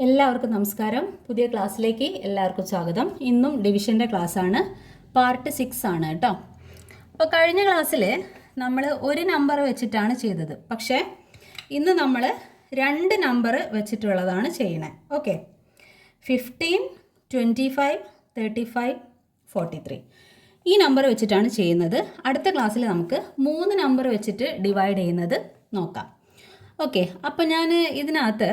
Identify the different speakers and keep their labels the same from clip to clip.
Speaker 1: എല്ലാവർക്കും നമസ്കാരം. പുതിയ ക്ലാസ്സിലേക്ക് എല്ലാവർക്കും സ്വാഗതം. ഇന്നും ഡിവിഷൻ്റെ ക്ലാസ്സാണ്, പാർട്ട് 6 ആണ് കേട്ടോ. അപ്പോൾ കഴിഞ്ഞ ക്ലാസ്സിൽ നമ്മൾ ഒരു നമ്പർ വെച്ചിട്ടാണ് ചെയ്തത്. പക്ഷേ ഇന്ന് നമ്മൾ 2 നമ്പർ വെച്ചിട്ടുള്ളതാണ് ചെയ്യണേ. ഓക്കെ, 15, 25, 35, 43 ഈ നമ്പർ വെച്ചിട്ടാണ് ചെയ്യുന്നത്. അടുത്ത ക്ലാസ്സിൽ നമുക്ക് 3 നമ്പർ വെച്ചിട്ട് ഡിവൈഡ് ചെയ്യുന്നത് നോക്കാം. ഓക്കെ, അപ്പോൾ ഞാൻ ഇതിനകത്ത്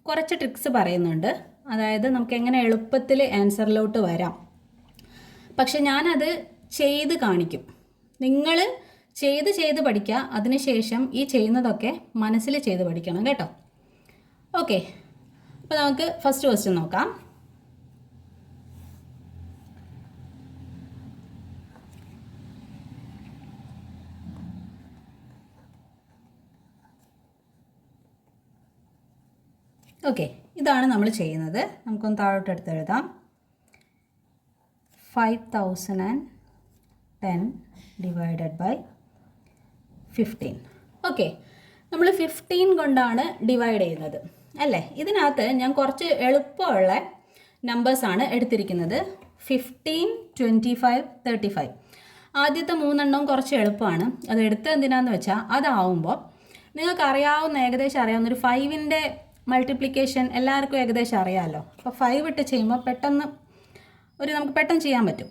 Speaker 1: കുറച്ച് ട്രിക്സ് പറയുന്നുണ്ട്. അതായത് നമുക്ക് എങ്ങനെ എളുപ്പത്തിൽ ആൻസറിലോട്ട് വരാം. പക്ഷെ ഞാനത് ചെയ്ത് കാണിക്കും. നിങ്ങൾ ചെയ്ത് പഠിക്കുക. അതിനുശേഷം ഈ ചെയ്യുന്നതൊക്കെ മനസ്സിൽ ചെയ്ത് പഠിക്കണം കേട്ടോ. ഓക്കെ, അപ്പോൾ നമുക്ക് ഫസ്റ്റ് ക്വസ്റ്റ്യൻ നോക്കാം. ഓക്കെ, ഇതാണ് നമ്മൾ ചെയ്യുന്നത്. നമുക്കൊന്ന് താഴോട്ട് എടുത്ത് എഴുതാം. 5010 ഡിവൈഡഡ് ബൈ 15. ഓക്കെ, നമ്മൾ 15 കൊണ്ടാണ് ഡിവൈഡ് ചെയ്യുന്നത് അല്ലേ. ഇതിനകത്ത് ഞാൻ കുറച്ച് എളുപ്പമുള്ള നമ്പേഴ്സാണ് എടുത്തിരിക്കുന്നത്. 15, 25, 35. ആദ്യത്തെ 3 എണ്ണവും കുറച്ച് എളുപ്പമാണ്. അത് എടുത്ത് എന്തിനാന്ന് വെച്ചാൽ അതാവുമ്പോൾ നിങ്ങൾക്ക് അറിയാവുന്ന, ഏകദേശം അറിയാവുന്ന ഒരു 5ൻ്റെ മൾട്ടിപ്ലിക്കേഷൻ എല്ലാവർക്കും ഏകദേശം അറിയാമല്ലോ. അപ്പോൾ 5 ഇട്ട് ചെയ്യുമ്പോൾ നമുക്ക് പെട്ടെന്ന് ചെയ്യാൻ പറ്റും.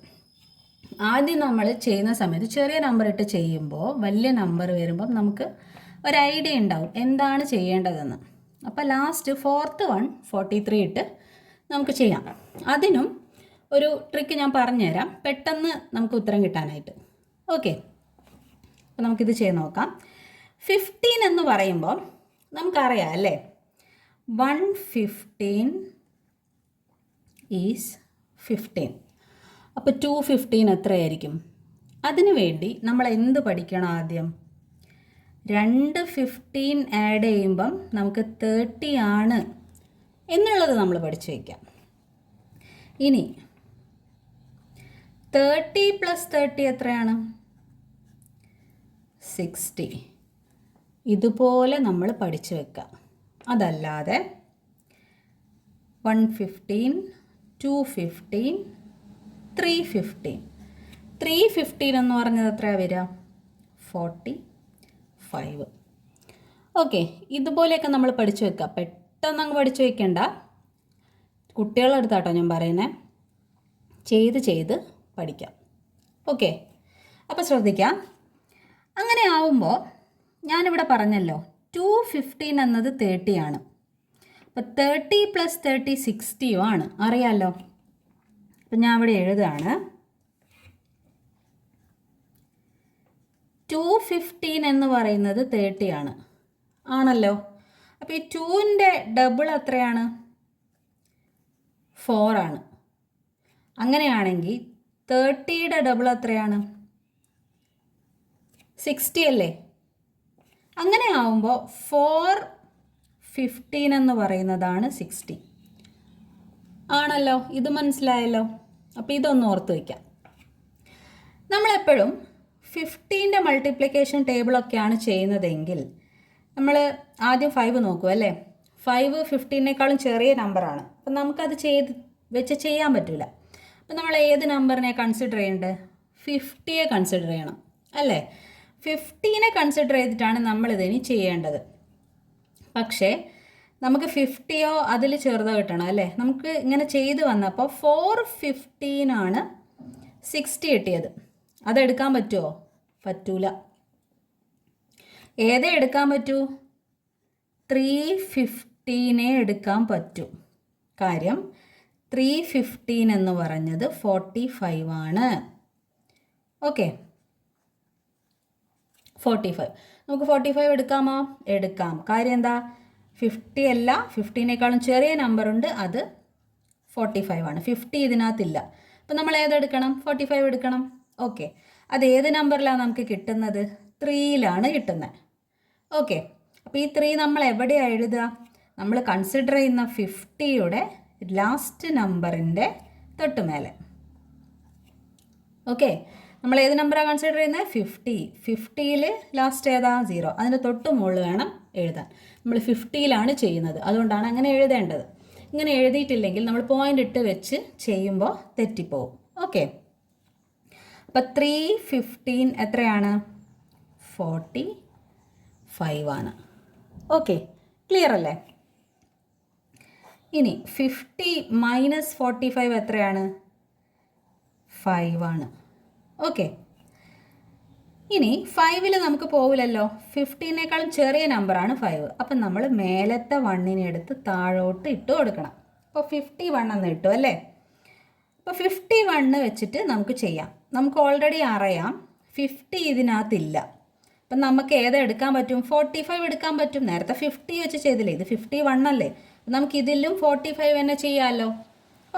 Speaker 1: ആദ്യം നമ്മൾ ചെയ്യുന്ന സമയത്ത് ചെറിയ നമ്പർ ഇട്ട് ചെയ്യുമ്പോൾ വലിയ നമ്പർ വരുമ്പം നമുക്ക് ഒരു ഐഡിയ ഉണ്ടാവും എന്താണ് ചെയ്യേണ്ടതെന്ന്. അപ്പോൾ ലാസ്റ്റ് 4th വൺ 43 ഇട്ട് നമുക്ക് ചെയ്യാം. അതിനും ഒരു ട്രിക്ക് ഞാൻ പറഞ്ഞുതരാം, പെട്ടെന്ന് നമുക്ക് ഉത്തരം കിട്ടാനായിട്ട്. ഓക്കെ, അപ്പോൾ നമുക്കിത് ചെയ്ത് നോക്കാം. 15 എന്ന് പറയുമ്പോൾ നമുക്കറിയാം അല്ലേ, 115 ഈസ് 15. അപ്പോൾ 215 എത്രയായിരിക്കും? അതിനു വേണ്ടി നമ്മൾ എന്ത് പഠിക്കണം? ആദ്യം 2 15 ആഡ് ചെയ്യുമ്പം നമുക്ക് 30 ആണ് എന്നുള്ളത് നമ്മൾ പഠിച്ചു വയ്ക്കാം. ഇനി 30 + 30 എത്രയാണ്? 60. ഇതുപോലെ നമ്മൾ പഠിച്ചു വെക്കാം. അതല്ലാതെ 115, 215, 315. 315 എന്ന് പറഞ്ഞത് എത്രയാണ് വരിക? 45. ഓക്കെ, ഇതുപോലെയൊക്കെ നമ്മൾ പഠിച്ചു വെക്കുക. പെട്ടെന്ന് അങ്ങ് പഠിച്ചു വെക്കേണ്ട. കുട്ടികളെടുത്താട്ടോ ഞാൻ പറയുന്നത്, ചെയ്ത് പഠിക്കാം. ഓക്കെ, അപ്പോൾ ശ്രദ്ധിക്കാം. അങ്ങനെ ആവുമ്പോൾ ഞാനിവിടെ പറഞ്ഞല്ലോ 215 എന്നത് 30 ആണ്. അപ്പോൾ 30 + 30 60 ആണ്, അറിയാമല്ലോ. അപ്പം ഞാൻ ഇവിടെ എഴുതുകയാണ് 215 എന്ന് പറയുന്നത് 30 ആണ്, ആണല്ലോ. അപ്പോൾ ഈ 2ൻ്റെ ഡബിൾ എത്രയാണ്? 4 ആണ്. അങ്ങനെയാണെങ്കിൽ 30യുടെ ഡബിൾ എത്രയാണ്? 60 അല്ലേ. അങ്ങനെ ആവുമ്പോൾ 415 എന്ന് പറയുന്നതാണ് 60, ആണല്ലോ. ഇത് മനസ്സിലായല്ലോ. അപ്പോൾ ഇതൊന്ന് ഓർത്ത് വയ്ക്കാം. നമ്മളെപ്പോഴും 15ൻ്റെ മൾട്ടിപ്ലിക്കേഷൻ ടേബിളൊക്കെയാണ് ചെയ്യുന്നതെങ്കിൽ നമ്മൾ ആദ്യം 5 നോക്കും അല്ലേ. 5 15നേക്കാളും ചെറിയ നമ്പറാണ്. അപ്പം നമുക്കത് വെച്ച് ചെയ്യാൻ പറ്റില്ല. അപ്പം നമ്മൾ ഏത് നമ്പറിനെ കൺസിഡർ ചെയ്യേണ്ടത്? 50യെ കൺസിഡർ ചെയ്യണം അല്ലേ. 15നെ കൺസിഡർ ചെയ്തിട്ടാണ് നമ്മളിതിനി ചെയ്യേണ്ടത്. പക്ഷേ നമുക്ക് 50യോ അതിൽ ചെറുതോ കിട്ടണം അല്ലേ. നമുക്ക് ഇങ്ങനെ ചെയ്ത് വന്നപ്പോൾ 415 ആണ് 60 കിട്ടിയത്. അതെടുക്കാൻ പറ്റുമോ? പറ്റൂല. ഏതേ എടുക്കാൻ പറ്റൂ? 315 എടുക്കാൻ പറ്റൂ. കാര്യം 315 എന്ന് പറഞ്ഞത് 45 ആണ്. ഓക്കെ, 45. നമുക്ക് 45 എടുക്കാമോ? എടുക്കാം. കാര്യം എന്താ? 50 അല്ല, 15നേക്കാളും ചെറിയ നമ്പറുണ്ട്, അത് 45 ആണ്. 50 ഇതിനകത്തില്ല. അപ്പം നമ്മൾ ഏതെടുക്കണം? 45 എടുക്കണം. ഓക്കെ, അത് ഏത് നമ്പറിലാണ് നമുക്ക് കിട്ടുന്നത്? 3യിലാണ് കിട്ടുന്നത്. ഓക്കെ, അപ്പോൾ ഈ 3 നമ്മൾ എവിടെയാണ് എഴുതുക? നമ്മൾ കൺസിഡർ ചെയ്യുന്ന 50യുടെ ലാസ്റ്റ് നമ്പറിൻ്റെ തൊട്ടുമേലെ. ഓക്കെ, നമ്മൾ ഏത് നമ്പറാണ് കൺസിഡർ ചെയ്യുന്നത്? 50. 50യിൽ ലാസ്റ്റ് ഏതാ? 0. അതിൻ്റെ തൊട്ട് മുകളിൽ വേണം എഴുതാൻ. നമ്മൾ 50യിലാണ് ചെയ്യുന്നത്, അതുകൊണ്ടാണ് അങ്ങനെ എഴുതേണ്ടത്. ഇങ്ങനെ എഴുതിയിട്ടില്ലെങ്കിൽ നമ്മൾ പോയിന്റ് ഇട്ട് വെച്ച് ചെയ്യുമ്പോൾ തെറ്റിപ്പോവും. ഓക്കെ, അപ്പം 315 എത്രയാണ്? 45 ആണ്. ഓക്കെ, ക്ലിയർ അല്ലേ? ഇനി 50 മൈനസ് 45 എത്രയാണ്? 5 ആണ്. ഓക്കെ, ഇനി 5ൽ നമുക്ക് പോവില്ലല്ലോ, 15നേക്കാളും ചെറിയ നമ്പറാണ് 5. അപ്പം നമ്മൾ മേലത്തെ 1നെ എടുത്ത് താഴോട്ട് ഇട്ട് കൊടുക്കണം. അപ്പോൾ 51 എന്ന് കിട്ടും അല്ലേ? അപ്പോൾ 51 വെച്ചിട്ട് നമുക്ക് ചെയ്യാം. നമുക്ക് ഓൾറെഡി അറിയാം 50 ഇതിനകത്തില്ല. അപ്പം നമുക്ക് ഏതാ എടുക്കാൻ പറ്റും? 45 എടുക്കാൻ പറ്റും. നേരത്തെ 50 വെച്ച് ചെയ്തില്ലേ, ഇത് 51 അല്ലേ? നമുക്ക് ഇതിലും 45 തന്നെ ചെയ്യാമല്ലോ.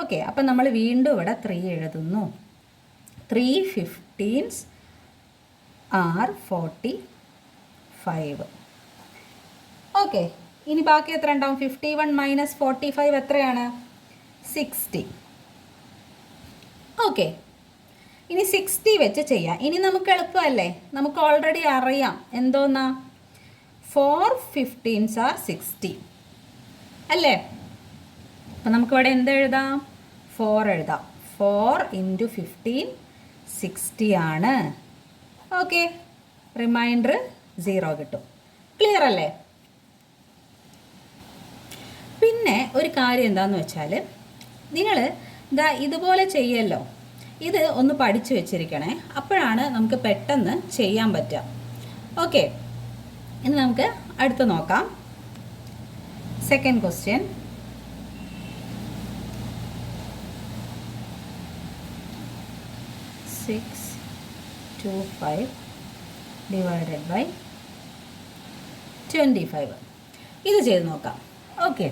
Speaker 1: ഓക്കെ, അപ്പം നമ്മൾ വീണ്ടും ഇവിടെ 3 എഴുതുന്നു. 3 15s are 45. ഓക്കെ, ഇനി ബാക്കി എത്ര ഉണ്ടാവും? 51 മൈനസ് 45 എത്രയാണ്? 60. ഓക്കെ, ഇനി 60 വെച്ച് ചെയ്യാം. ഇനി നമുക്ക് എളുപ്പമല്ലേ, നമുക്ക് ഓൾറെഡി അറിയാം എന്തോന്നാ, 4 15s are 60 അല്ലേ? അപ്പം നമുക്കിവിടെ എന്തെഴുതാം? 4 എഴുതാം. 4 ഇൻറ്റു 15 60 ആണ്. ഓക്കെ, റിമൈൻഡർ 0 കിട്ടും. ക്ലിയർ അല്ലേ? പിന്നെ ഒരു കാര്യം എന്താണെന്ന് വെച്ചാൽ, നിങ്ങൾ ഇതുപോലെ ചെയ്യല്ലോ, ഇത് ഒന്ന് പഠിച്ചു വെച്ചിരിക്കണേ, അപ്പോഴാണ് നമുക്ക് പെട്ടെന്ന് ചെയ്യാൻ പറ്റുക. ഓക്കെ, ഇനി നമുക്ക് അടുത്ത് നോക്കാം. Second question. Six 25 divided by 25. ഇത് ചെയ്ത് നോക്കാം. ഓക്കെ,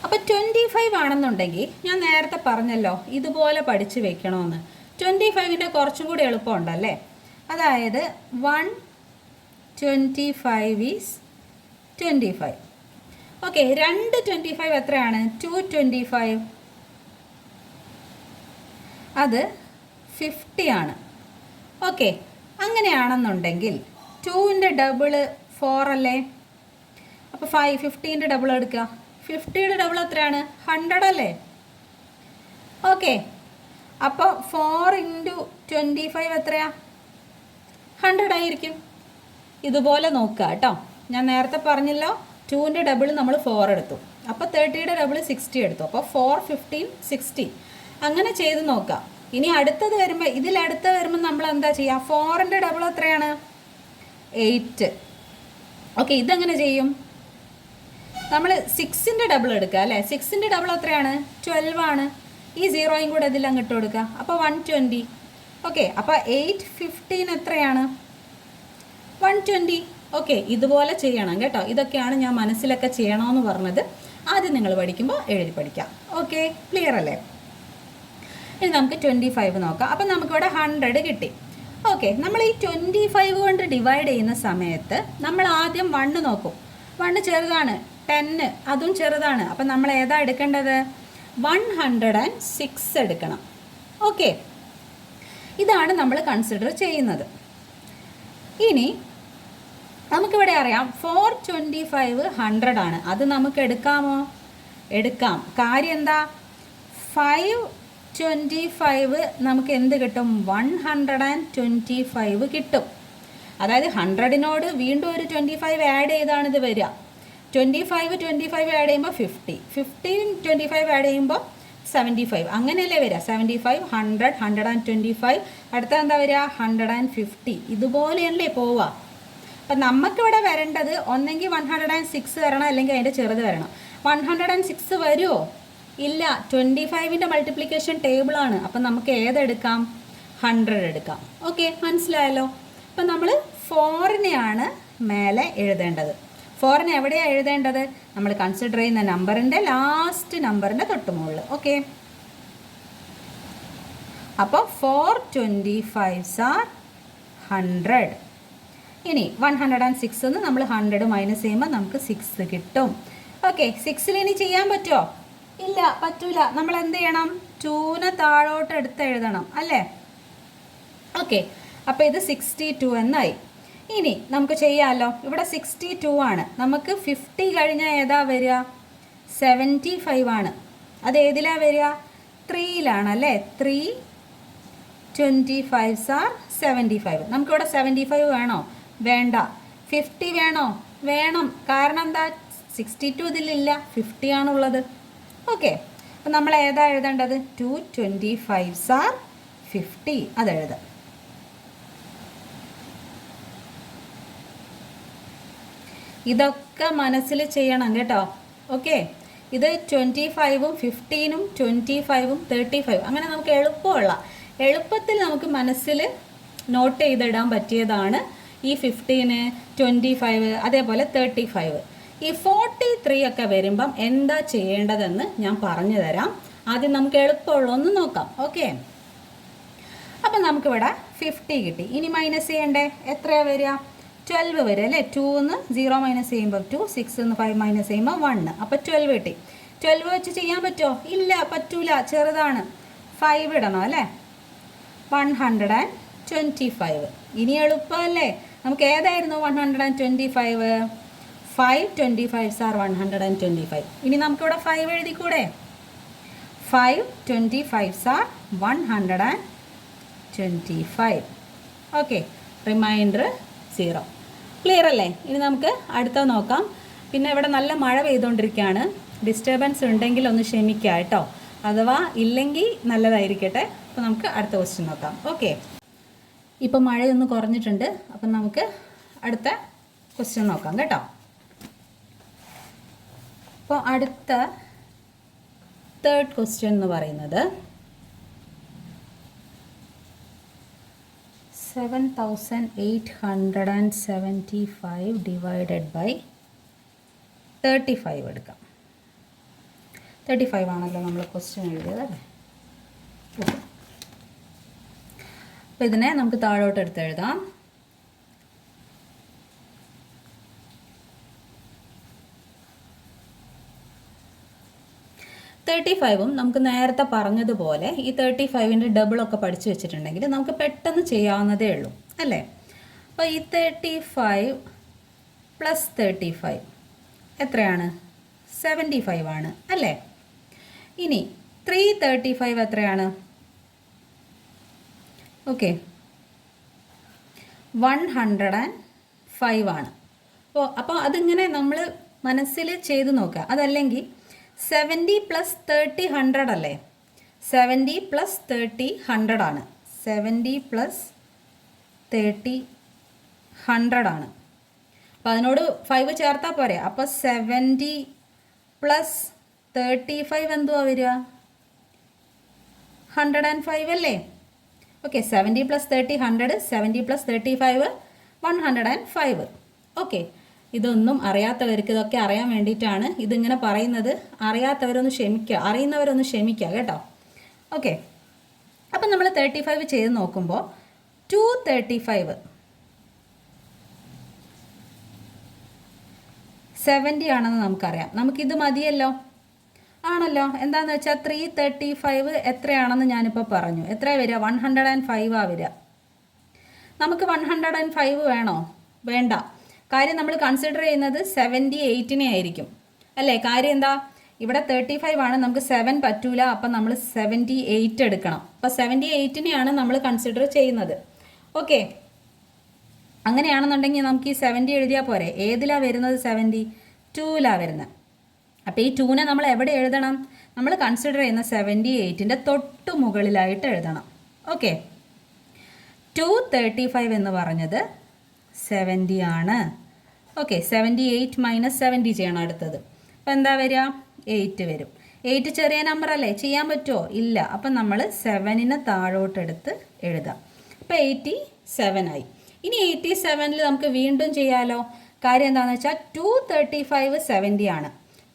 Speaker 1: അപ്പോൾ 25 ആണെന്നുണ്ടെങ്കിൽ ഞാൻ നേരത്തെ പറഞ്ഞല്ലോ ഇതുപോലെ പഠിച്ച് വെക്കണമെന്ന്. 25ൻ്റെ കുറച്ചും കൂടി എളുപ്പമുണ്ടല്ലേ? അതായത് 125 ഈസ് 25. ഓക്കെ, 225 എത്രയാണ്? 225. അത് 50 ആണ്. ഓക്കെ, അങ്ങനെയാണെന്നുണ്ടെങ്കിൽ 2ൻ്റെ ഡബിള് 4 അല്ലേ? അപ്പോൾ 15ൻ്റെ ഡബിൾ എടുക്കുക. 50യുടെ ഡബിൾ എത്രയാണ്? 100 അല്ലേ? ഓക്കെ, അപ്പോൾ 4 ഇൻറ്റു 25 എത്രയാ? 100 ആയിരിക്കും. ഇതുപോലെ നോക്കുക കേട്ടോ. ഞാൻ നേരത്തെ പറഞ്ഞല്ലോ 2ൻ്റെ ഡബിൾ നമ്മൾ 4 എടുത്തു, അപ്പോൾ 30യുടെ ഡബിൾ 60 എടുത്തു. അപ്പോൾ 4 15 60 അങ്ങനെ ചെയ്ത് നോക്കാം. ഇനി അടുത്തത് വരുമ്പോൾ, ഇതിലടുത്ത് വരുമ്പോൾ നമ്മൾ എന്താ ചെയ്യുക? 4ൻ്റെ ഡബിൾ എത്രയാണ്? 8. ഓക്കെ, ഇതെങ്ങനെ ചെയ്യും? നമ്മൾ 6ൻ്റെ ഡബിൾ എടുക്കുക അല്ലേ? 6ൻ്റെ ഡബിൾ എത്രയാണ്? 12 ആണ്. ഈ 0യും കൂടെ ഇതിൽ അങ്ങോട്ട് കൊടുക്കുക. അപ്പോൾ 120. ഓക്കെ, അപ്പോൾ 8 15 എത്രയാണ്? 120. ഓക്കെ, ഇതുപോലെ ചെയ്യണം കേട്ടോ. ഇതൊക്കെയാണ് ഞാൻ മനസ്സിലൊക്കെ ചെയ്യണമെന്ന് പറഞ്ഞത്. ആദ്യം നിങ്ങൾ പഠിക്കുമ്പോൾ എഴുതി പഠിക്കാം. ഓക്കെ, ക്ലിയർ അല്ലേ? ഇനി നമുക്ക് 25 നോക്കാം. അപ്പം നമുക്കിവിടെ 100 കിട്ടി. ഓക്കെ, നമ്മൾ ഈ 25 കൊണ്ട് ഡിവൈഡ് ചെയ്യുന്ന സമയത്ത് നമ്മൾ ആദ്യം 1 നോക്കും. 1 ചെറുതാണ്, 10 അതും ചെറുതാണ്. അപ്പം നമ്മൾ ഏതാ എടുക്കേണ്ടത്? 106 എടുക്കണം. ഓക്കെ, ഇതാണ് നമ്മൾ കൺസിഡർ ചെയ്യുന്നത്. ഇനി നമുക്കിവിടെ അറിയാം 425 100 ആണ്. അത് നമുക്ക് എടുക്കാമോ? എടുക്കാം. കാര്യം എന്താ? 525 നമുക്ക് എന്ത് കിട്ടും? 125 കിട്ടും. അതായത് 100നോട് വീണ്ടും ഒരു 25 ആഡ് ചെയ്താണ് ഇത് വരിക. 25 ആഡ് ചെയ്യുമ്പോൾ 50, 25 ആഡ് ചെയ്യുമ്പോൾ 75. അങ്ങനെയല്ലേ വരിക? 75 100 125. അടുത്ത എന്താ വരിക? 150. ഇതുപോലെയല്ലേ പോവുക. അപ്പം നമുക്കിവിടെ വരേണ്ടത് ഒന്നെങ്കിൽ 106 വരണം, അല്ലെങ്കിൽ അതിൻ്റെ ചെറുത് വരണം. 106 വരുമോ? ഇല്ല. 25ൻ്റെ മൾട്ടിപ്ലിക്കേഷൻ ടേബിളാണ്. അപ്പം നമുക്ക് ഏതെടുക്കാം? 100 എടുക്കാം. ഓക്കെ, മനസ്സിലായല്ലോ? അപ്പം നമ്മൾ 4നെയാണ് മേലെ എഴുതേണ്ടത്. 4നെ എവിടെയാണ് എഴുതേണ്ടത്? നമ്മൾ കൺസിഡർ ചെയ്യുന്ന നമ്പറിൻ്റെ ലാസ്റ്റ് നമ്പറിൻ്റെ തൊട്ട് മുകളിൽ. ഓക്കെ, അപ്പോൾ 425s are 100. ഇനി 106 നമ്മൾ 100 മൈനസ് ചെയ്യുമ്പോൾ നമുക്ക് 6 കിട്ടും. ഓക്കെ, 6ൽ ഇനി ചെയ്യാൻ പറ്റുമോ? ഇല്ല, പറ്റൂല. നമ്മൾ എന്ത് ചെയ്യണം? 2നെ താഴോട്ട് എടുത്ത് എഴുതണം അല്ലേ? ഓക്കെ, അപ്പോൾ ഇത് 62 എന്നായി. ഇനി നമുക്ക് ചെയ്യാമല്ലോ. ഇവിടെ 62 ആണ്. നമുക്ക് 50 കഴിഞ്ഞാൽ ഏതാ വരിക? 75 ആണ്. അത് ഏതിലാണ് വരിക? 3യിലാണ് അല്ലേ? 3 25s are 75. നമുക്കിവിടെ 75 വേണോ? വേണ്ട. 50 വേണോ? വേണം. കാരണം എന്താ? 62 ഇതിലില്ല, 50 ആണുള്ളത്. ഓക്കെ, അപ്പം നമ്മൾ ഏതാ എഴുതേണ്ടത്? 225s are 50 അതെഴുതാം. ഇതൊക്കെ മനസ്സിൽ ചെയ്യണം കേട്ടോ. ഓക്കെ, ഇത് 25ഉം 15ഉം 25ഉം 35 അങ്ങനെ നമുക്ക് എളുപ്പത്തിൽ നമുക്ക് മനസ്സിൽ നോട്ട് ചെയ്തിടാൻ പറ്റിയതാണ് ഈ 15, 25 അതേപോലെ 35. ഈ 43 ഒക്കെ വരുമ്പം എന്താ ചെയ്യേണ്ടതെന്ന് ഞാൻ പറഞ്ഞു തരാം. ആദ്യം നമുക്ക് എളുപ്പമുള്ളതൊന്ന് നോക്കാം. ഓക്കെ, അപ്പം നമുക്കിവിടെ 50 കിട്ടി. ഇനി മൈനസ് ചെയ്യണ്ടേ? എത്രയാണ് വരിക? 12 വരും അല്ലേ? 2ന്ന് 0 മൈനസ് ചെയ്യുമ്പോൾ 2, 6ന്ന് 5 മൈനസ് ചെയ്യുമ്പോൾ 1. അപ്പോൾ 12 കിട്ടി. 12 വെച്ച് ചെയ്യാൻ പറ്റുമോ? ഇല്ല, പറ്റൂല, ചെറുതാണ്. 5 ഇടണം അല്ലേ? 125. ഇനി എളുപ്പമല്ലേ? നമുക്ക് ഏതായിരുന്നു 125? 525s are 125. ഇനി നമുക്കിവിടെ 5 എഴുതിക്കൂടെ? 525s are 125. Okay, remainder 0. Clear അല്ലേ? ഇനി നമുക്ക് അടുത്ത നോക്കാം. പിന്നെ ഇവിടെ നല്ല മഴ പെയ്തുകൊണ്ടിരിക്കുകയാണ്. ഡിസ്റ്റർബൻസ് ഉണ്ടെങ്കിൽ ഒന്ന് ക്ഷമിക്കുക കേട്ടോ, അഥവാ ഇല്ലെങ്കിൽ നല്ലതായിരിക്കട്ടെ. അപ്പോൾ നമുക്ക് അടുത്ത ക്വസ്റ്റ്യൻ നോക്കാം. ഓക്കെ, ഇപ്പോൾ മഴയൊന്ന് കുറഞ്ഞിട്ടുണ്ട്. അപ്പം നമുക്ക് അടുത്ത ക്വസ്റ്റ്യൻ നോക്കാം കേട്ടോ. അപ്പോൾ അടുത്ത തേർഡ് ക്വസ്റ്റ്യൻ എന്ന് പറയുന്നത് 7875 ഡിവൈഡഡ് ബൈ 35 എടുക്കാം. 35 ആണല്ലോ നമ്മൾ ക്വസ്റ്റ്യൻ എഴുതിയത് അല്ലേ? അപ്പോൾ ഇതിനെ നമുക്ക് താഴോട്ട് എടുത്ത് എഴുതാം. ും നമുക്ക് നേരത്തെ പറഞ്ഞതുപോലെ ഈ 35ൻ്റെ ഡബിളൊക്കെ പഠിച്ചു വെച്ചിട്ടുണ്ടെങ്കിൽ നമുക്ക് പെട്ടെന്ന് ചെയ്യാവുന്നതേ ഉള്ളൂ അല്ലേ? അപ്പോൾ ഈ 35 പ്ലസ് 35 എത്രയാണ്? 75 ആണ് അല്ലേ? ഇനി 335 എത്രയാണ്? ഓക്കെ, 105 ആണ്. അപ്പോൾ അതിങ്ങനെ നമ്മൾ മനസ്സിൽ ചെയ്ത് നോക്കുക. അതല്ലെങ്കിൽ 70 പ്ലസ് 30 100 അല്ലേ? 70 പ്ലസ് 30 100 ആണ്. 70 പ്ലസ് 30 100 ആണ്. അപ്പോൾ അതിനോട് 5 ചേർത്താൽ പോരെ? അപ്പോൾ 70 പ്ലസ് 35 എന്തുവാ വരിക? 105 അല്ലേ? Okay, 70 plus 30 100, 70 plus 35 105. ഓക്കെ, ഇതൊന്നും അറിയാത്തവർക്ക് ഇതൊക്കെ അറിയാൻ വേണ്ടിയിട്ടാണ് ഇതിങ്ങനെ പറയുന്നത്. അറിയാത്തവരൊന്ന് ക്ഷമിക്കുക, അറിയുന്നവരൊന്ന് ക്ഷമിക്കുക കേട്ടോ. ഓക്കെ, അപ്പം നമ്മൾ 35 ചെയ്ത് നോക്കുമ്പോൾ 235 70 ആണെന്ന് നമുക്കറിയാം. നമുക്കിത് മതിയല്ലോ, ആണല്ലോ? എന്താണെന്ന് വെച്ചാൽ 335 എത്രയാണെന്ന് ഞാനിപ്പോൾ പറഞ്ഞു. എത്ര വരിക? 105 വരിക. നമുക്ക് 105 വേണോ? വേണ്ട. കാര്യം നമ്മൾ കൺസിഡർ ചെയ്യുന്നത് 78നെ ആയിരിക്കും അല്ലേ? കാര്യം എന്താ? ഇവിടെ 35 ആണ്, നമുക്ക് 7 പറ്റൂല. അപ്പം നമ്മൾ 78 എടുക്കണം. അപ്പം 78നെയാണ് നമ്മൾ കൺസിഡർ ചെയ്യുന്നത്. ഓക്കെ, അങ്ങനെയാണെന്നുണ്ടെങ്കിൽ നമുക്ക് ഈ 70 എഴുതിയാൽ പോരെ? ഏതിലാണ് വരുന്നത്? 72ലാണ് വരുന്നത്. അപ്പോൾ ഈ 2നെ നമ്മൾ എവിടെ എഴുതണം? നമ്മൾ കൺസിഡർ ചെയ്യുന്ന 78ൻ്റെ തൊട്ട് മുകളിലായിട്ട് എഴുതണം. ഓക്കെ, 235 എന്ന് പറഞ്ഞത് 70 ആണ്. ഓക്കെ, 78 മൈനസ് 70 ചെയ്യണം അടുത്തത്. അപ്പോൾ എന്താ വരിക? 8 വരും. 8 ചെറിയ നമ്പർ അല്ലേ? ചെയ്യാൻ പറ്റുമോ? ഇല്ല. അപ്പം നമ്മൾ 7നെ താഴോട്ടെടുത്ത് എഴുതാം. അപ്പോൾ 87 ആയി. ഇനി 87ൽ നമുക്ക് വീണ്ടും ചെയ്യാമല്ലോ. കാര്യം എന്താണെന്ന് വെച്ചാൽ 235 70 ആണ്.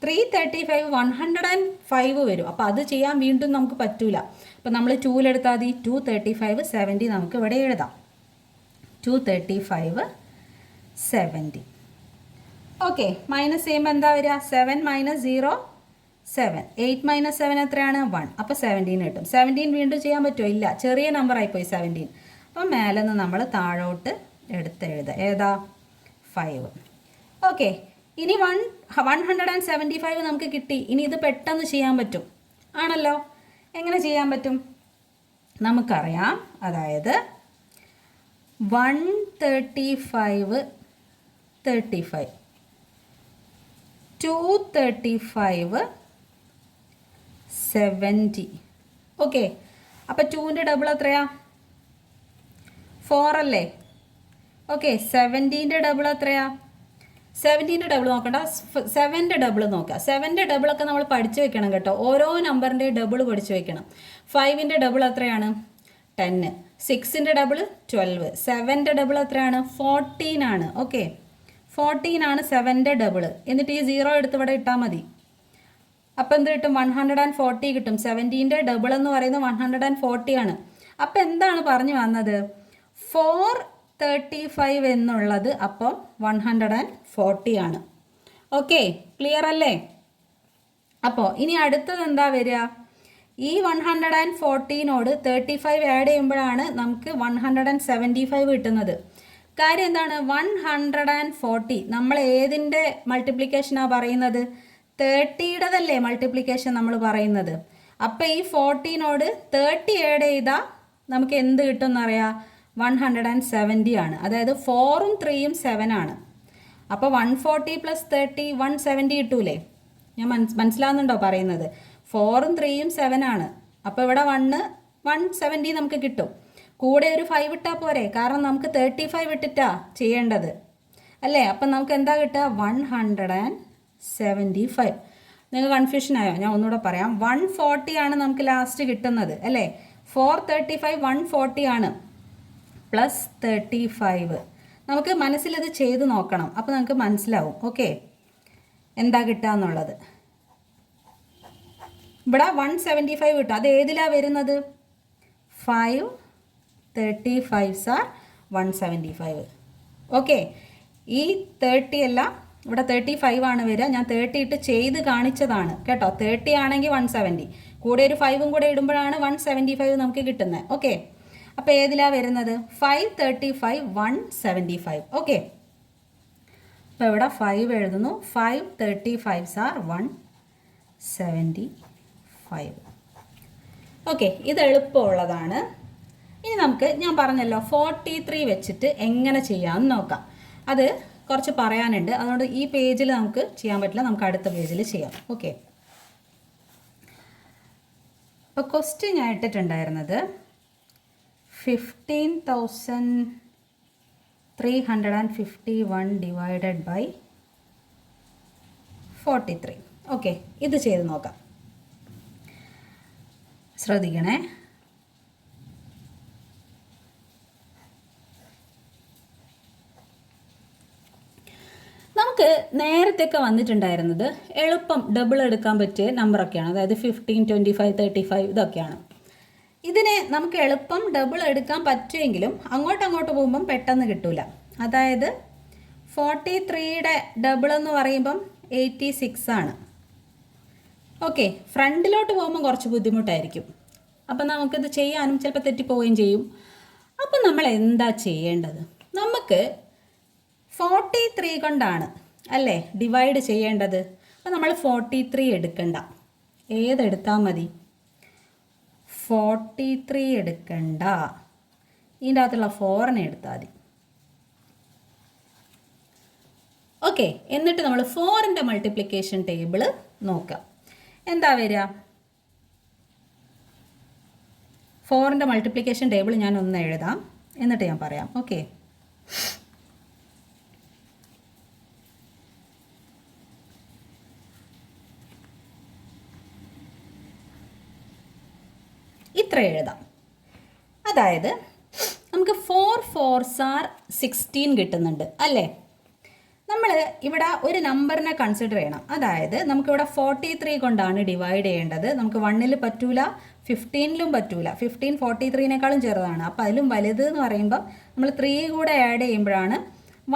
Speaker 1: 335 105 വരും. അപ്പോൾ അത് ചെയ്യാൻ വീണ്ടും നമുക്ക് പറ്റൂല. അപ്പോൾ നമ്മൾ 2ലെടുത്താൽ മതി. 235 70 നമുക്ക് ഇവിടെ എഴുതാം. 235 70. ഓക്കെ, മൈനസ് ചെയ്യുമ്പോൾ എന്താ വരിക? 7 മൈനസ് 0 7. 8 മൈനസ് 7 എത്രയാണ്? 1. അപ്പോൾ 17 കിട്ടും. 17 വീണ്ടും ചെയ്യാൻ പറ്റുമോ? ഇല്ല, ചെറിയ നമ്പർ ആയിപ്പോയി 17. അപ്പം മേലെ നിന്ന് നമ്മൾ താഴോട്ട് എടുത്ത് എഴുതുക. ഏതാ? 5. ഓക്കെ, ഇനി 175 നമുക്ക് കിട്ടി. ഇനി ഇത് പെട്ടെന്ന് ചെയ്യാൻ പറ്റും ആണല്ലോ. എങ്ങനെ ചെയ്യാൻ പറ്റും? നമുക്കറിയാം, അതായത് 135 35 235 70. ഓക്കെ, അപ്പോൾ 2ൻ്റെ ഡബിൾ എത്രയാ? 4 അല്ലേ? ഓക്കെ, 70ൻ്റെ ഡബിൾ എത്രയാ? 70ൻ്റെ ഡബിൾ നോക്കണ്ട, 7ൻ്റെ ഡബിൾ നോക്കുക. 7ൻ്റെ ഡബിളൊക്കെ നമ്മൾ പഠിച്ചു വെക്കണം കേട്ടോ. ഓരോ നമ്പറിൻ്റെ ഡബിൾ പഠിച്ചു വെക്കണം. 5ൻ്റെ ഡബിൾ എത്രയാണ്? 10. 6ൻ്റെ ഡബിൾ 12. 7ൻ്റെ ഡബിൾ എത്രയാണ്? 14 ആണ്. ഓക്കെ, 14 ആണ് 7ൻ്റെ ഡബിൾ. എന്നിട്ട് ഈ 0 എടുത്ത് ഇവിടെ ഇട്ടാൽ മതി. അപ്പം എന്ത് കിട്ടും? 140 കിട്ടും. 70ൻ്റെ ഡബിൾ എന്ന് പറയുന്നത് 140 ആണ്. അപ്പം എന്താണ് പറഞ്ഞു വന്നത്? 435 എന്നുള്ളത് അപ്പം 140 ആണ്. ഓക്കെ, ക്ലിയർ അല്ലേ? അപ്പോൾ ഇനി അടുത്തത് എന്താ വരിക? ഈ 140നോട് 35 ആഡ് ചെയ്യുമ്പോഴാണ് നമുക്ക് 175 കിട്ടുന്നത്. കാര്യം എന്താണ്? 140 നമ്മൾ ഏതിൻ്റെ മൾട്ടിപ്ലിക്കേഷനാണ് പറയുന്നത്? 30യുടേതല്ലേ മൾട്ടിപ്ലിക്കേഷൻ നമ്മൾ പറയുന്നത്. അപ്പോൾ ഈ 40നോട് 30 ആഡ് ചെയ്താൽ നമുക്ക് എന്ത് കിട്ടും എന്നറിയാം? 170 ആണ്. അതായത് 4ഉം 3ഉം 7 ആണ്. അപ്പോൾ 140 + 30 170 കിട്ടൂലേ? ഞാൻ മനസ്സിലാവുന്നുണ്ടോ പറയുന്നത്? 4ഉം 3ഉം 7 ആണ്. അപ്പോൾ ഇവിടെ 170 നമുക്ക് കിട്ടും. കൂടെ ഒരു 5 ഇട്ടാൽ പോരെ, കാരണം നമുക്ക് 35 ഇട്ടിട്ടാ ചെയ്യേണ്ടത് അല്ലേ? അപ്പം നമുക്ക് എന്താ കിട്ടുക? 175. നിങ്ങൾക്ക് കൺഫ്യൂഷൻ ആയോ? ഞാൻ ഒന്നുകൂടെ പറയാം. 140 ആണ് നമുക്ക് ലാസ്റ്റ് കിട്ടുന്നത് അല്ലേ? 435 140 ആണ്, പ്ലസ് 35. നമുക്ക് മനസ്സിലത് ചെയ്ത് നോക്കണം, അപ്പോൾ നമുക്ക് മനസ്സിലാവും. ഓക്കെ, എന്താ കിട്ടുക എന്നുള്ളത്. ഇവിടെ 175 കിട്ടും. അത് ഏതിലാണ് വരുന്നത്? 5 35s are 175. ഓക്കെ, ഈ 30 അല്ല, ഇവിടെ 35 ആണ് വരിക. ഞാൻ 30 ഇട്ട് ചെയ്ത് കാണിച്ചതാണ് കേട്ടോ. 30 ആണെങ്കിൽ 170, കൂടെ ഒരു 5ഉം കൂടെ ഇടുമ്പോഴാണ് 175 നമുക്ക് കിട്ടുന്നത്. ഓക്കെ, അപ്പോൾ ഏതിലാണ് വരുന്നത്? 535 175. ഓക്കെ, അപ്പോൾ ഇവിടെ 5 എഴുതുന്നു. 535s are 175. ഓക്കെ, ഇത് എളുപ്പമുള്ളതാണ്. ഇനി നമുക്ക്, ഞാൻ പറഞ്ഞല്ലോ 43 വെച്ചിട്ട് എങ്ങനെ ചെയ്യാമെന്ന് നോക്കാം. അത് കുറച്ച് പറയാനുണ്ട്, അതുകൊണ്ട് ഈ പേജിൽ നമുക്ക് ചെയ്യാൻ പറ്റില്ല, നമുക്ക് അടുത്ത പേജിൽ ചെയ്യാം. ഓക്കെ, അപ്പോൾ ക്വസ്റ്റ്യൻ ഞാൻ ഇട്ടിട്ടുണ്ടായിരുന്നത് 15,351 ഡിവൈഡഡ് ബൈ 43. ഓക്കെ, ഇത് ചെയ്ത് നോക്കാം. ശ്രദ്ധിക്കണേ. നമുക്ക് നേരത്തെയൊക്കെ വന്നിട്ടുണ്ടായിരുന്നത് എളുപ്പം ഡബിൾ എടുക്കാൻ പറ്റിയ നമ്പറൊക്കെയാണ്. അതായത് 15, 25, 35 ഇതൊക്കെയാണ്. ഇതിനെ നമുക്ക് എളുപ്പം ഡബിൾ എടുക്കാൻ പറ്റുമെങ്കിലും അങ്ങോട്ട് പോകുമ്പം പെട്ടെന്ന് കിട്ടൂല. അതായത് 43യുടെ ഡബിൾ എന്ന് പറയുമ്പം 86 ആണ്. ഓക്കെ, ഫ്രണ്ടിലോട്ട് പോകുമ്പോൾ കുറച്ച് ബുദ്ധിമുട്ടായിരിക്കും. അപ്പം നമുക്കിത് ചെയ്യാനും ചിലപ്പോൾ തെറ്റിപ്പോവുകയും ചെയ്യും. അപ്പം നമ്മൾ എന്താ ചെയ്യേണ്ടത്? നമുക്ക് 43 കൊണ്ടാണ് അല്ലേ ഡിവൈഡ് ചെയ്യേണ്ടത്. അപ്പം നമ്മൾ 43 എടുക്കണ്ട, ഏതെടുത്താൽ മതി? 43 എടുക്കണ്ട, ഇതിൻ്റെ അകത്തുള്ള 4നെ എടുത്താൽ മതി. ഓക്കെ, എന്നിട്ട് നമ്മൾ 4ൻ്റെ മൾട്ടിപ്ലിക്കേഷൻ ടേബിൾ നോക്കാം. എന്താ വരിക? 4ൻ്റെ മൾട്ടിപ്ലിക്കേഷൻ ടേബിൾ ഞാൻ ഒന്ന് എഴുതാം, എന്നിട്ട് ഞാൻ പറയാം. ഓക്കെ, ഇത്ര എഴുതാം. അതായത് നമുക്ക് 4 4s are 16 കിട്ടുന്നുണ്ട് അല്ലേ? നമ്മൾ ഇവിടെ ഒരു നമ്പറിനെ കൺസിഡർ ചെയ്യണം. അതായത് നമുക്കിവിടെ 43 കൊണ്ടാണ് ഡിവൈഡ് ചെയ്യേണ്ടത്. നമുക്ക് 1ൽ പറ്റൂല, 15ലും പറ്റൂല. 15 43നേക്കാളും ചെറുതാണ്. അപ്പോൾ അതിലും വലുത് എന്ന് പറയുമ്പോൾ നമ്മൾ 3 കൂടെ ആഡ് ചെയ്യുമ്പോഴാണ്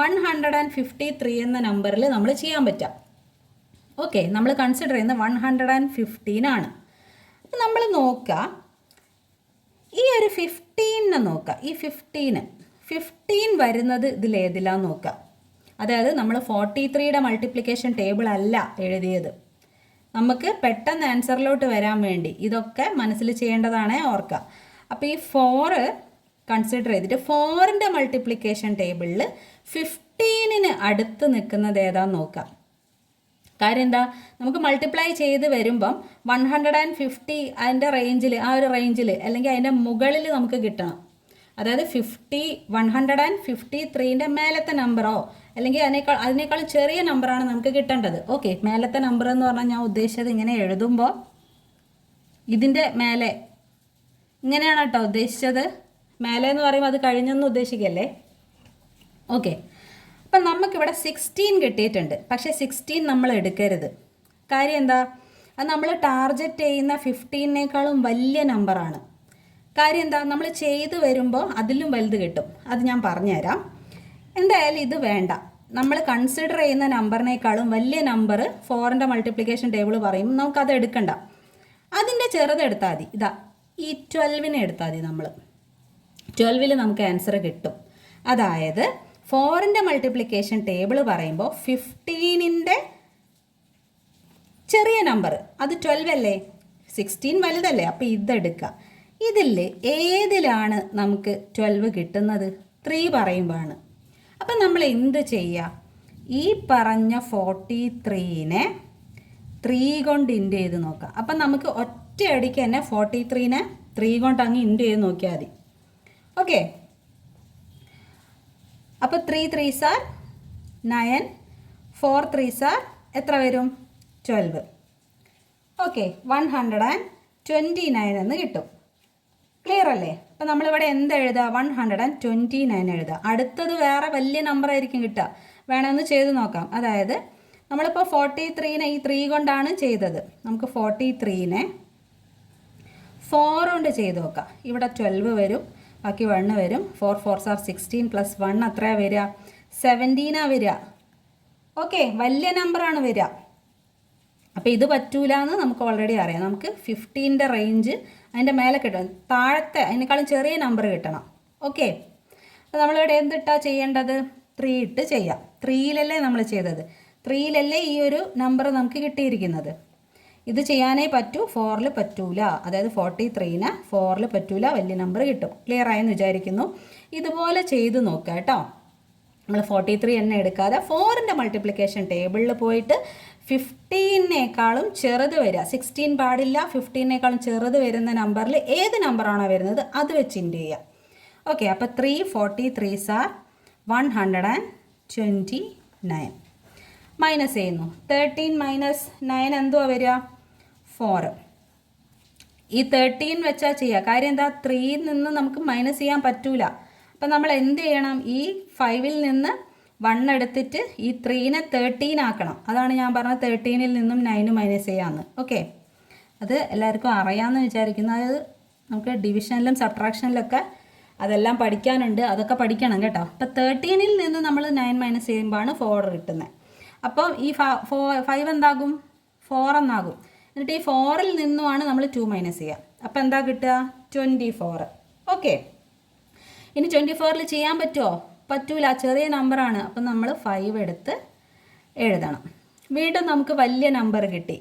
Speaker 1: 153 എന്ന നമ്പറിൽ നമ്മൾ ചെയ്യാൻ പറ്റുക. ഓക്കെ, നമ്മൾ കൺസിഡർ ചെയ്യുന്നത് 115 ആണ്. അപ്പം നമ്മൾ നോക്കുക, ഈ ഒരു 15നെ നോക്കുക. ഈ 15 വരുന്നത് ഇതിലേതിലാന്ന് നോക്കുക. അതായത് നമ്മൾ 43യുടെ മൾട്ടിപ്ലിക്കേഷൻ ടേബിൾ അല്ല എഴുതിയത്. നമുക്ക് പെട്ടെന്ന് ആൻസറിലോട്ട് വരാൻ വേണ്ടി ഇതൊക്കെ മനസ്സിൽ ചെയ്യേണ്ടതാണ്, ഓർക്കുക. അപ്പോൾ ഈ 4 കൺസിഡർ ചെയ്തിട്ട് 4ൻ്റെ മൾട്ടിപ്ലിക്കേഷൻ ടേബിളിൽ 15ന് അടുത്ത് നിൽക്കുന്നത് ഏതാന്ന് നോക്കാം. കാര്യം എന്താ, നമുക്ക് മൾട്ടിപ്ലൈ ചെയ്ത് വരുമ്പം 150 അതിൻ്റെ റേഞ്ചിൽ, ആ ഒരു റേഞ്ചിൽ അല്ലെങ്കിൽ അതിൻ്റെ മുകളിൽ നമുക്ക് കിട്ടണം. അതായത് 153ൻ്റെ മേലത്തെ നമ്പറോ അല്ലെങ്കിൽ അതിനേക്കാൾ ചെറിയ നമ്പറാണ് നമുക്ക് കിട്ടേണ്ടത്. ഓക്കെ, മേലത്തെ നമ്പർ എന്ന് പറഞ്ഞാൽ ഞാൻ ഉദ്ദേശിച്ചത് ഇങ്ങനെ എഴുതുമ്പോൾ ഇതിൻ്റെ മേലെ ഇങ്ങനെയാണ് കേട്ടോ ഉദ്ദേശിച്ചത്. മേലെ എന്ന് പറയുമ്പോൾ അത് കഴിഞ്ഞെന്ന് ഉദ്ദേശിക്കല്ലേ. ഓക്കെ, അപ്പം നമുക്കിവിടെ 16 കിട്ടിയിട്ടുണ്ട്. പക്ഷേ 16 നമ്മൾ എടുക്കരുത്. കാര്യം എന്താ, അത് നമ്മൾ ടാർഗറ്റ് ചെയ്യുന്ന 15നേക്കാളും വലിയ നമ്പറാണ്. കാര്യം എന്താ, നമ്മൾ ചെയ്ത് വരുമ്പോൾ അതിലും വലുത് കിട്ടും. അത് ഞാൻ പറഞ്ഞുതരാം. എന്തായാലും ഇത് വേണ്ട. നമ്മൾ കൺസിഡർ ചെയ്യുന്ന നമ്പറിനേക്കാളും വലിയ നമ്പർ 4ൻ്റെ മൾട്ടിപ്ലിക്കേഷൻ ടേബിൾ പറയും, നമുക്കത് എടുക്കണ്ട. അതിൻ്റെ ചെറുതെടുത്താൽ മതി. ഇതാ ഈ 12നെ എടുത്താൽ മതി. നമ്മൾ 12ൽ നമുക്ക് ആൻസർ കിട്ടും. അതായത് 4ൻ്റെ മൾട്ടിപ്ലിക്കേഷൻ ടേബിൾ പറയുമ്പോൾ 15ൻ്റെ ചെറിയ നമ്പർ അത് 12 അല്ലേ, 16 വലുതല്ലേ. അപ്പോൾ ഇതെടുക്കുക. ഇതിൽ ഏതിലാണ് നമുക്ക് 12 കിട്ടുന്നത്? 3 പറയുമ്പോഴാണ്. അപ്പം നമ്മൾ എന്ത് ചെയ്യുക, ഈ പറഞ്ഞ 43നെ 3 കൊണ്ട് ഇൻറ്റു ചെയ്ത് നോക്കാം. അപ്പം നമുക്ക് ഒറ്റയടിക്ക് തന്നെ 43നെ 3 കൊണ്ട് അങ്ങ് ഇൻറ്റു ചെയ്ത് നോക്കിയാൽ മതി. ഓക്കെ, അപ്പോൾ 3 3s are 9, 4 3s are എത്ര വരും? 12. ഓക്കെ, 129 എന്ന് കിട്ടും. ക്ലിയർ അല്ലേ? അപ്പം നമ്മളിവിടെ എന്ത് എഴുതുക? 129 എഴുതുക. അടുത്തത് വേറെ വലിയ നമ്പർ ആയിരിക്കും കിട്ടുക. വേണമെന്ന് ചെയ്ത് നോക്കാം. അതായത് നമ്മളിപ്പോൾ 43നെ ഈ 3 കൊണ്ടാണ് ചെയ്തത്. നമുക്ക് 43നെ 4 കൊണ്ട് ചെയ്ത് നോക്കാം. ഇവിടെ 12 വരും, ബാക്കി 1 വരും. 4 4s are 16 പ്ലസ് 1 എത്രയാണ് വരിക? 17 വരിക. ഓക്കെ, വലിയ നമ്പറാണ് വരിക. അപ്പോൾ ഇത് പറ്റൂല എന്ന് നമുക്ക് ഓൾറെഡി അറിയാം. നമുക്ക് 15ൻ്റെ റേഞ്ച് അതിൻ്റെ മേലെ കിട്ടണം, താഴത്തെ അതിനേക്കാളും ചെറിയ നമ്പർ കിട്ടണം. ഓക്കെ, അപ്പോൾ നമ്മളിവിടെ എന്തിട്ടാ ചെയ്യേണ്ടത്? 3 ഇട്ട് ചെയ്യാം. 3-ലല്ലേ നമ്മൾ ചെയ്തത്, 3-ലല്ലേ ഈ ഒരു നമ്പർ നമുക്ക് കിട്ടിയിരിക്കുന്നത്. ഇത് ചെയ്യാനേ പറ്റൂ, 4-ൽ പറ്റൂല. അതായത് 43ന് 4-ൽ പറ്റൂല, വലിയ നമ്പർ കിട്ടും. ക്ലിയർ ആയെന്ന് വിചാരിക്കുന്നു. ഇതുപോലെ ചെയ്ത് നോക്കുക കേട്ടോ. നമ്മൾ 43 എന്നെ എടുക്കാതെ 4ൻ്റെ മൾട്ടിപ്ലിക്കേഷൻ ടേബിളിൽ പോയിട്ട് 15നേക്കാളും ചെറുത് വരിക, 16 പാടില്ല, 15നേക്കാളും ചെറുത് വരുന്ന നമ്പറിൽ ഏത് നമ്പറാണോ വരുന്നത് അത് വെച്ച് ഇൻറ്റു ചെയ്യുക. ഓക്കെ, അപ്പോൾ 3 43s are 129. മൈനസ് ചെയ്യുന്നു. 13 മൈനസ് 9 എന്തുവാ വരിക? 4. ഈ 13 വെച്ചാൽ ചെയ്യുക. കാര്യം എന്താ, 3യിൽ നിന്ന് നമുക്ക് മൈനസ് ചെയ്യാൻ പറ്റൂല. അപ്പം നമ്മൾ എന്ത് ചെയ്യണം? ഈ 5-ൽ നിന്ന് 1 എടുത്തിട്ട് ഈ 3നെ 13 ആക്കണം. അതാണ് ഞാൻ പറഞ്ഞത് 13-ൽ നിന്നും 9 മൈനസ് ചെയ്യാമെന്ന്. ഓക്കെ, അത് എല്ലാവർക്കും അറിയാമെന്ന് വിചാരിക്കുന്നു. അതായത് നമുക്ക് ഡിവിഷനിലും സബ്ട്രാക്ഷനിലൊക്കെ അതെല്ലാം പഠിക്കാനുണ്ട്, അതൊക്കെ പഠിക്കണം കേട്ടോ. അപ്പം 13-ൽ നിന്ന് നമ്മൾ 9 മൈനസ് ചെയ്യുമ്പോഴാണ് 4 കിട്ടുന്നത്. അപ്പം ഈ 5 എന്താകും? 4 എന്നാകും. എന്നിട്ട് ഈ 4-ൽ നിന്നുമാണ് നമ്മൾ 2 മൈനസ് ചെയ്യുക. അപ്പം എന്താ കിട്ടുക? 24. ഓക്കെ, ഇനി 24-ൽ ചെയ്യാൻ പറ്റുമോ? പറ്റൂല, ചെറിയ നമ്പറാണ്. അപ്പം നമ്മൾ 5 എടുത്ത് എഴുതണം. വീണ്ടും നമുക്ക് വലിയ നമ്പർ കിട്ടി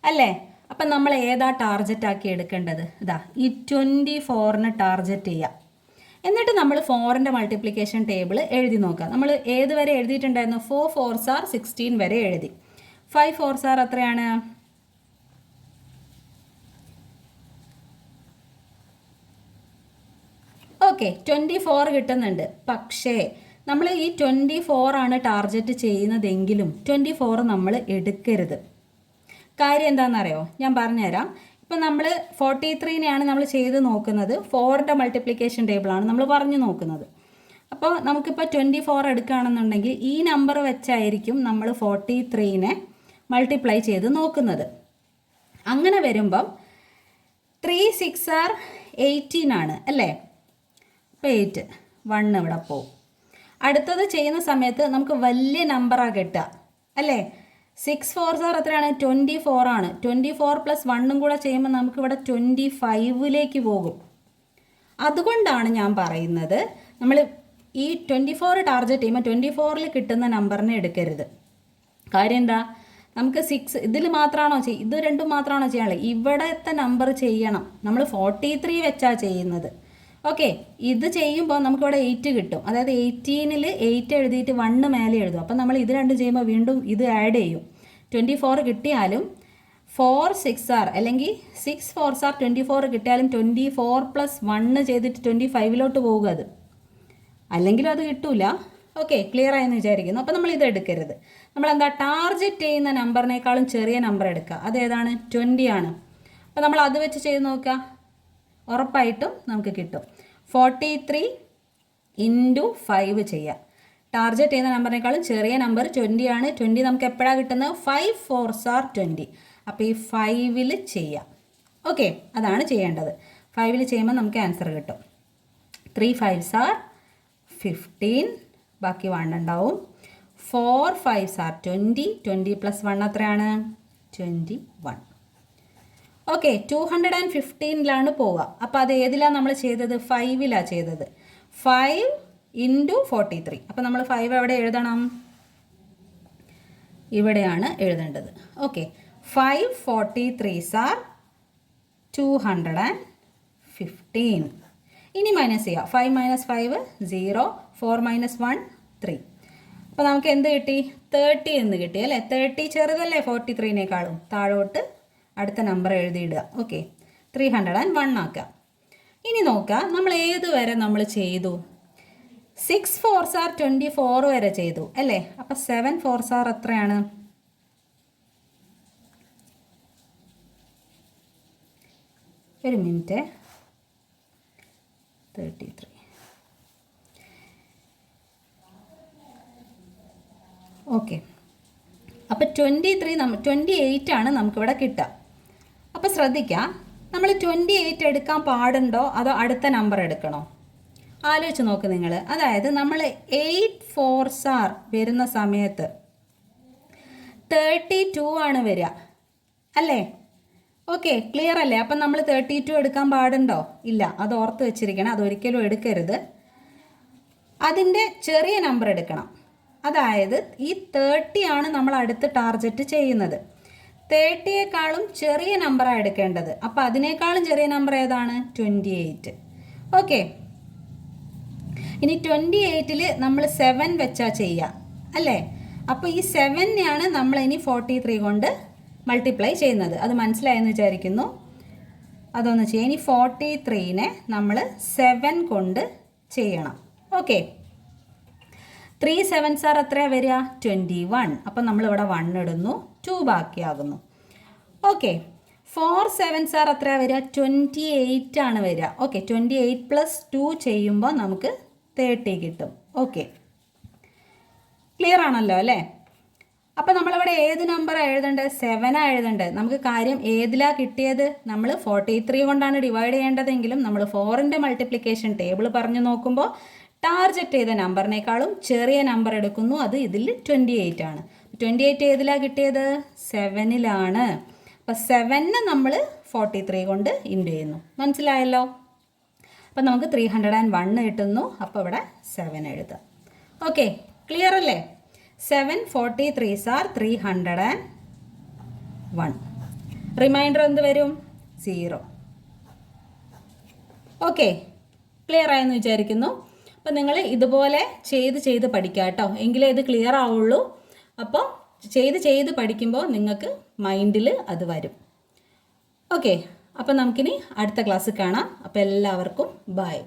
Speaker 1: അല്ലേ? അപ്പം നമ്മൾ ഏതാ ടാർഗറ്റ് ആക്കി എടുക്കേണ്ടത്? ഇതാ ഈ 24-ന് ടാർഗറ്റ് ചെയ്യുക. എന്നിട്ട് നമ്മൾ 4ൻ്റെ മൾട്ടിപ്ലിക്കേഷൻ ടേബിൾ എഴുതി നോക്കുക. നമ്മൾ ഏത് വരെ എഴുതിയിട്ടുണ്ടായിരുന്നു? 4 4s are 16 വരെ എഴുതി. 5 4s are എത്രയാണ്? ഓക്കെ, 24 കിട്ടുന്നുണ്ട്. പക്ഷേ നമ്മൾ ഈ 24 ആണ് ടാർഗറ്റ് ചെയ്യുന്നതെങ്കിലും 24 നമ്മൾ എടുക്കരുത്. കാര്യം എന്താണെന്നറിയോ? ഞാൻ പറഞ്ഞുതരാം. ഇപ്പം നമ്മൾ 43നെയാണ് നമ്മൾ ചെയ്ത് നോക്കുന്നത്. 4ൻ്റെ മൾട്ടിപ്ലിക്കേഷൻ ടേബിളാണ് നമ്മൾ പറഞ്ഞു നോക്കുന്നത്. അപ്പോൾ നമുക്കിപ്പോൾ 24 എടുക്കുകയാണെന്നുണ്ടെങ്കിൽ ഈ നമ്പർ വെച്ചായിരിക്കും നമ്മൾ 43നെ മൾട്ടിപ്ലൈ ചെയ്ത് നോക്കുന്നത്. അങ്ങനെ വരുമ്പം 3 6 are 18 ആണ് അല്ലേ? അപ്പോൾ 8 1 ഇവിടെ പോവും. അടുത്തത് ചെയ്യുന്ന സമയത്ത് നമുക്ക് വലിയ നമ്പറാണ് കിട്ടുക അല്ലേ? 6 4s are എത്രയാണ്? 24 ആണ്. 24 പ്ലസ് 1 കൂടെ ചെയ്യുമ്പോൾ നമുക്കിവിടെ 25ലേക്ക് പോകും. അതുകൊണ്ടാണ് ഞാൻ പറയുന്നത് നമ്മൾ ഈ 24 ടാർഗറ്റ് ചെയ്യുമ്പോൾ 24ൽ കിട്ടുന്ന നമ്പറിനെ എടുക്കരുത്. കാര്യം എന്താ, നമുക്ക് 6 ഇതിൽ മാത്രമാണോ ഇത് രണ്ടും മാത്രമാണോ ചെയ്യാനുള്ളത്? ഇവിടത്തെ നമ്പർ ചെയ്യണം. നമ്മൾ 43 വെച്ചാണ് ചെയ്യുന്നത്. ഓക്കെ, ഇത് ചെയ്യുമ്പോൾ നമുക്കിവിടെ 8 കിട്ടും. അതായത് 18ൽ 8 എഴുതിയിട്ട് 1 മേലെ എഴുതും. അപ്പം നമ്മൾ ഇത് രണ്ടും ചെയ്യുമ്പോൾ വീണ്ടും ഇത് ആഡ് ചെയ്യും. 24 കിട്ടിയാലും 4 6 ആർ അല്ലെങ്കിൽ 6 4 ആർ 24 കിട്ടിയാലും 24 + 1 ചെയ്തിട്ട് 25ലോട്ട് പോവുക. അത് അല്ലെങ്കിലും അത് കിട്ടൂല. ഓക്കെ, ക്ലിയർ ആയെന്ന് വിചാരിക്കുന്നു. അപ്പോൾ നമ്മൾ ഇത് എടുക്കരുത്. നമ്മളെന്താ, ടാർഗറ്റ് ചെയ്യുന്ന നമ്പറിനേക്കാളും ചെറിയ നമ്പർ എടുക്കുക. അതേതാണ്? 20 ആണ്. അപ്പോൾ നമ്മൾ അത് വെച്ച് ചെയ്ത് നോക്കുക, ഉറപ്പായിട്ടും നമുക്ക് കിട്ടും. 43 × 5 ചെയ്യുക. ടാർഗറ്റ് ചെയ്യുന്ന നമ്പറിനേക്കാളും ചെറിയ നമ്പർ 20 ആണ്. 20 നമുക്ക് എപ്പോഴാണ് കിട്ടുന്നത്? 5 4 ആർ 20. അപ്പോൾ ഈ 5ൽ ചെയ്യാം. ഓക്കെ, അതാണ് ചെയ്യേണ്ടത്. 5ൽ ചെയ്യുമ്പോൾ നമുക്ക് ആൻസർ കിട്ടും. 3 5 ആർ 15, ബാക്കി 1 ഉണ്ടാവും. 4 5 ആർ 20, 20 + 1 എത്രയാണ്? 21. ഓക്കെ, 215ലാണ് പോവുക. അപ്പോൾ അത് ഏതിലാണ് നമ്മൾ ചെയ്തത്? 5ലാണ് ചെയ്തത്. 5 × 43. അപ്പോൾ നമ്മൾ 5 എവിടെ എഴുതണം? ഇവിടെയാണ് എഴുതേണ്ടത്. Okay, 5 43s are 215. ഇനി മൈനസ് ചെയ്യുക. 5 - 5 0, 4 - 1 3. അപ്പോൾ നമുക്ക് എന്ത് കിട്ടി? 30 എന്ന് കിട്ടി അല്ലേ? 30 ചെറുതല്ലേ 43നേക്കാളും? താഴോട്ട് അടുത്ത നമ്പർ എഴുതിയിടുക. ഓക്കെ, 301 ആക്കുക. ഇനി നോക്കുക, നമ്മൾ ഏതുവരെ നമ്മൾ ചെയ്തു? 6 4s ആർ 24 വരെ ചെയ്തു അല്ലേ? അപ്പോൾ 7 4s ആർ എത്രയാണ്? ഒരു മിനിറ്റ്, 33. ഓക്കെ, അപ്പോൾ 28 ആണ് നമുക്കിവിടെ കിട്ടുക. അപ്പോൾ ശ്രദ്ധിക്കുക, നമ്മൾ 28 എടുക്കാൻ പാടുണ്ടോ അതോ അടുത്ത നമ്പർ എടുക്കണോ? ആലോചിച്ച് നോക്ക് നിങ്ങൾ. അതായത് നമ്മൾ 8 4s ആർ വരുന്ന സമയത്ത് 32 ആണ് വരിക അല്ലേ? ഓക്കെ, ക്ലിയർ അല്ലേ? അപ്പം നമ്മൾ 32 എടുക്കാൻ പാടുണ്ടോ? ഇല്ല, അത് ഓർത്ത് വെച്ചിരിക്കണം. അതൊരിക്കലും എടുക്കരുത്. അതിൻ്റെ ചെറിയ നമ്പർ എടുക്കണം. അതായത് ഈ 30 ആണ് നമ്മൾ അടുത്ത് ടാർഗറ്റ് ചെയ്യുന്നത്. 30യേക്കാളും ചെറിയ നമ്പറാണ് എടുക്കേണ്ടത്. അപ്പോൾ അതിനേക്കാളും ചെറിയ നമ്പർ ഏതാണ്? 28. ഓക്കെ, ഇനി 28ൽ നമ്മൾ 7 വെച്ചാൽ ചെയ്യുക അല്ലേ? അപ്പോൾ ഈ 7നെയാണ് നമ്മൾ ഇനി 43 കൊണ്ട് മൾട്ടിപ്ലൈ ചെയ്യുന്നത്. അത് മനസ്സിലായെന്ന് വിചാരിക്കുന്നു. അതൊന്ന് ചെയ്യാം. ഇനി 43നെ നമ്മൾ 7 കൊണ്ട് ചെയ്യണം. ഓക്കെ, 3 7s ആർ എത്രയാണ് വരിക? 21. അപ്പം നമ്മളിവിടെ 1 ഇടുന്നു, 2 ബാക്കിയാകുന്നു. ഓക്കെ, 4 7s ആർ എത്രയാണ് വരിക? 28 ആണ് വരിക. ഓക്കെ, 28 + 2 ചെയ്യുമ്പോൾ നമുക്ക് 30 കിട്ടും. ഓക്കെ, ക്ലിയർ ആണല്ലോ അല്ലേ? അപ്പോൾ നമ്മളിവിടെ ഏത് നമ്പറാണ് എഴുതേണ്ടത്? 7 എഴുതേണ്ടത്. നമുക്ക് കാര്യം ഏതിലാണ് കിട്ടിയത്? നമ്മൾ 43 കൊണ്ടാണ് ഡിവൈഡ് ചെയ്യേണ്ടതെങ്കിലും നമ്മൾ 4ൻ്റെ മൾട്ടിപ്ലിക്കേഷൻ ടേബിൾ പറഞ്ഞു നോക്കുമ്പോൾ ടാർഗറ്റ് ചെയ്ത നമ്പറിനേക്കാളും ചെറിയ നമ്പർ എടുക്കുന്നു. അത് ഇതിൽ 28 ആണ്. 28 ഏതിലാണ് കിട്ടിയത്? 7ലാണ്. അപ്പോൾ 7നെ നമ്മൾ 43 കൊണ്ട് ഇൻറ്റു ചെയ്യുന്നു. മനസ്സിലായല്ലോ? അപ്പോൾ നമുക്ക് 301 കിട്ടുന്നു. അപ്പോൾ ഇവിടെ 7 എഴുതാം. ഓക്കെ, ക്ലിയർ അല്ലേ? 7 43s ആർ 301. റിമൈൻഡർ എന്ത് വരും? 0. ഓക്കെ, ക്ലിയർ ആയെന്ന് വിചാരിക്കുന്നു. അപ്പോൾ നിങ്ങൾ ഇതുപോലെ ചെയ്ത് പഠിക്കുക കേട്ടോ, എങ്കിലേ ഇത് ക്ലിയർ ആവുള്ളൂ. അപ്പോൾ ചെയ്ത് പഠിക്കുമ്പോൾ നിങ്ങൾക്ക് മൈൻഡിൽ അത് വരും. ഓക്കെ, അപ്പോൾ നമുക്കിനി അടുത്ത ക്ലാസ്സിൽ കാണാം. അപ്പോൾ എല്ലാവർക്കും ബൈ.